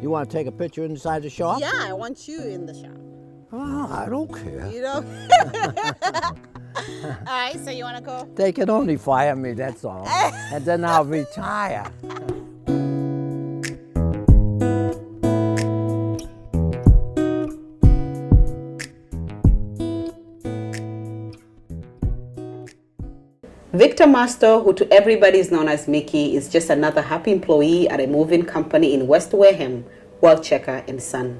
You want to take a picture inside the shop? Yeah, I want you in the shop. Oh, I don't care. You know? All right, so you want to go? They can only fire me, that's all. And then I'll retire. Victor Musto, who to everybody is known as Mickey, is just another happy employee at a moving company in West Wareham, world checker and son.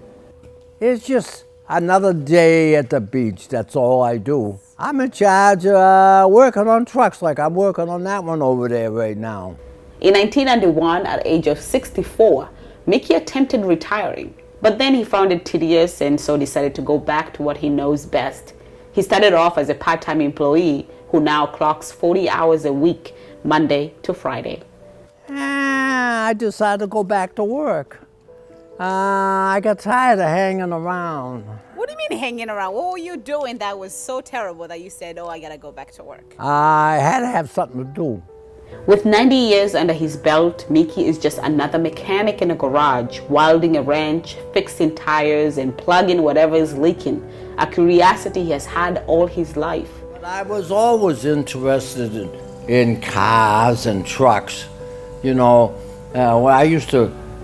It's just another day at the beach, that's all I do. I'm in charge of working on trucks like I'm working on that one over there right now. In 1991, at the age of 64, Mickey attempted retiring, but then he found it tedious and so decided to go back to what he knows best. He started off as a part-time employee who now clocks 40 hours a week, Monday to Friday. I decided to go back to work. I got tired of hanging around. What do you mean hanging around? What were you doing that was so terrible that you said, oh, I gotta go back to work? I had to have something to do. With 90 years under his belt, Mickey is just another mechanic in a garage, welding a wrench, fixing tires, and plugging whatever is leaking, a curiosity he has had all his life. But I was always interested in cars and trucks. You know,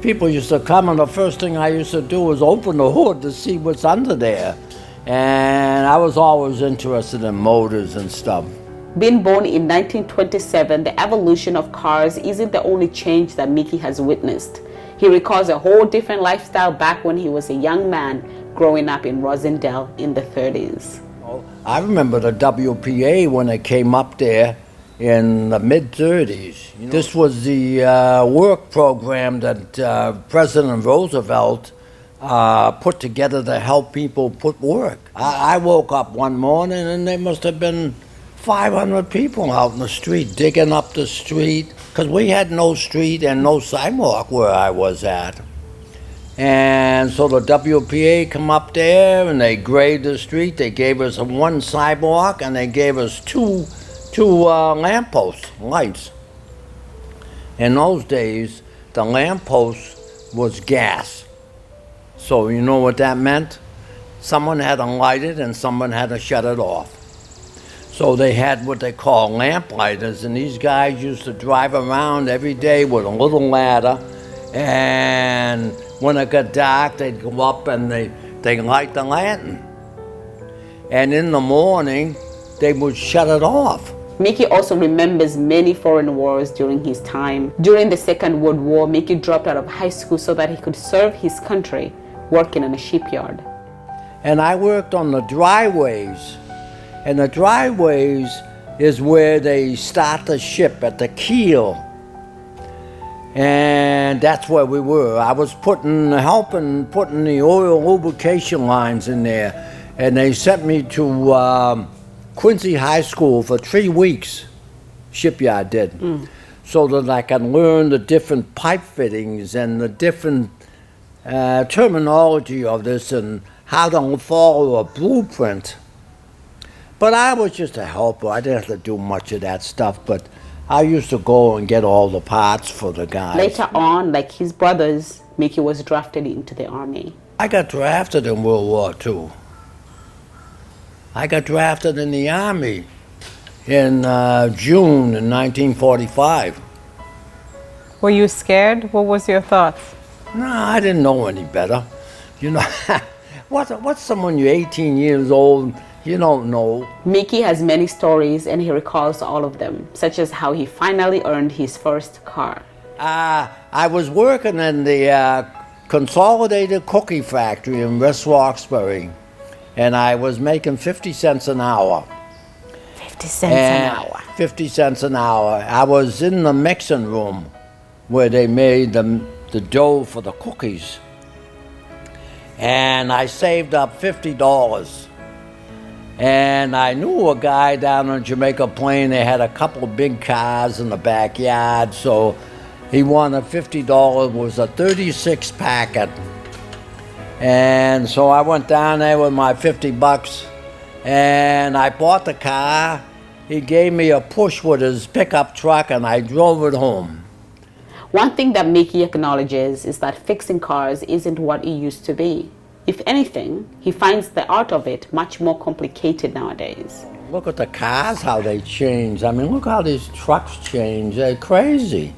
people used to come, and the first thing I used to do was open the hood to see what's under there. And I was always interested in motors and stuff. Being born in 1927, the evolution of cars isn't the only change that Mickey has witnessed. He recalls a whole different lifestyle back when he was a young man growing up in Rosendale in the 30s. I remember the WPA when it came up there in the mid-30s. You know, this was the work program that President Roosevelt put together to help people put work. I woke up one morning and there must have been 500 people out in the street, digging up the street, because we had no street and no sidewalk where I was at. And so the WPA come up there and they graded the street. They gave us one sidewalk and they gave us two lampposts, lights. In those days, the lamppost was gas. So you know what that meant? Someone had to light it and someone had to shut it off. So they had what they call lamplighters, and these guys used to drive around every day with a little ladder, and when it got dark, they'd go up and they'd light the lantern. And in the morning, they would shut it off. Mickey also remembers many foreign wars during his time. During the Second World War, Mickey dropped out of high school so that he could serve his country, working in a shipyard. And I worked on the dryways. And the dryways is where they start the ship at the keel. And that's where we were. I was helping putting the oil lubrication lines in there. And they sent me to Quincy High School for 3 weeks, shipyard did. So that I can learn the different pipe fittings and the different terminology of this and how to follow a blueprint. But I was just a helper. I didn't have to do much of that stuff, but I used to go and get all the parts for the guys. Later on, like his brothers, Mickey was drafted into the army. I got drafted in World War II. I got drafted in the army in June in 1945. Were you scared? What was your thoughts? No, I didn't know any better. You know, what's someone you're 18 years old, you don't know. Mickey has many stories and he recalls all of them, such as how he finally earned his first car. I was working in the Consolidated Cookie Factory in West Roxbury, and I was making 50 cents an hour. 50 cents an hour. 50 cents an hour. I was in the mixing room where they made the dough for the cookies. And I saved up $50. And I knew a guy down on Jamaica Plain. They had a couple of big cars in the backyard, so he wanted $50. It was a 36 packet. And so I went down there with my $50 and I bought the car. He gave me a push with his pickup truck and I drove it home. One thing that Mickey acknowledges is that fixing cars isn't what it used to be. If anything, he finds the art of it much more complicated nowadays. Look at the cars, how they change. I mean, look how these trucks change. They're crazy.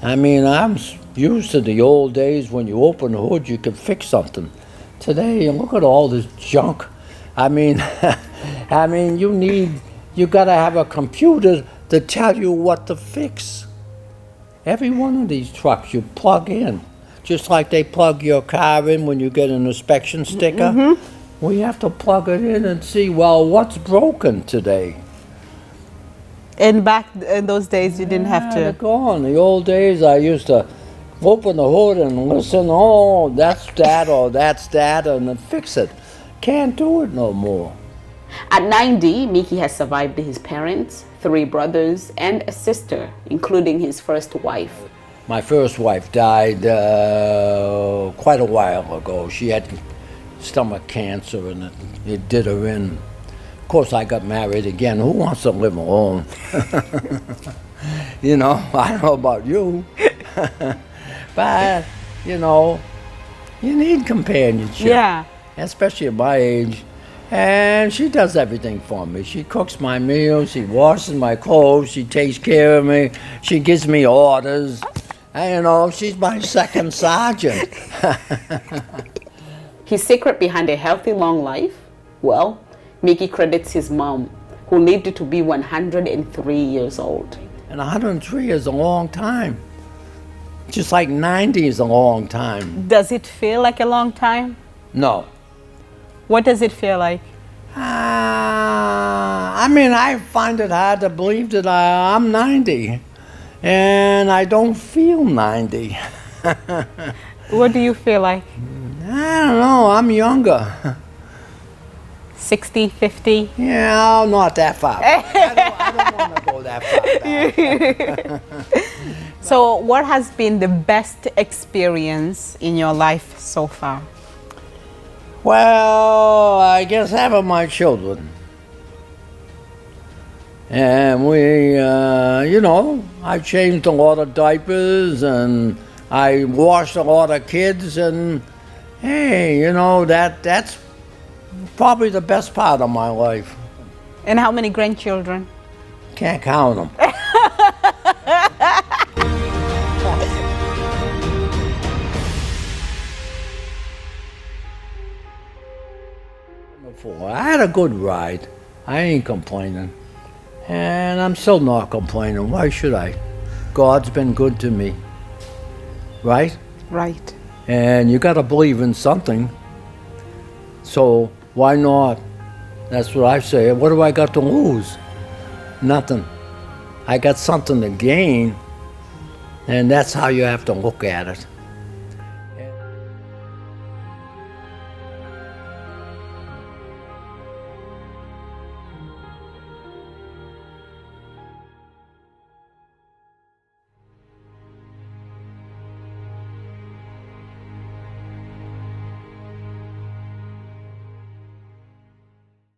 I mean, I'm used to the old days when you open the hood, you could fix something. Today, look at all this junk. I mean, you gotta have a computer to tell you what to fix. Every one of these trucks you plug in, just like they plug your car in when you get an inspection sticker. Mm-hmm. We have to plug it in and see, well, what's broken today? And back in those days, you didn't have They're to. gone. The old days, I used to open the hood and listen, oh, that's that or that's that, and then fix it. Can't do it no more. At 90, Mickey has survived his parents, 3 brothers, and a sister, including his first wife. My first wife died quite a while ago. She had stomach cancer and it did her in. Of course, I got married again. Who wants to live alone? You know, I don't know about you. But, you know, you need companionship. Yeah. Especially at my age. And she does everything for me. She cooks my meals, she washes my clothes, she takes care of me, she gives me orders. And, you know, she's my second sergeant. His secret behind a healthy long life? Well, Mickey credits his mom, who lived to be 103 years old. And 103 is a long time. Just like 90 is a long time. Does it feel like a long time? No. What does it feel like? I mean, I find it hard to believe that I'm 90. And I don't feel 90. What do you feel like? I don't know, I'm younger. 60, 50? Yeah, not that far. I don't want to go that far back. So, what has been the best experience in your life so far? Well, I guess having my children. And we, you know, I changed a lot of diapers and I washed a lot of kids and, hey, you know, that's probably the best part of my life. And how many grandchildren? Can't count them. I had a good ride. I ain't complaining. And I'm still not complaining. Why should I? God's been good to me. Right? Right. And you got to believe in something. So why not? That's what I say. What do I got to lose? Nothing. I got something to gain. And that's how you have to look at it.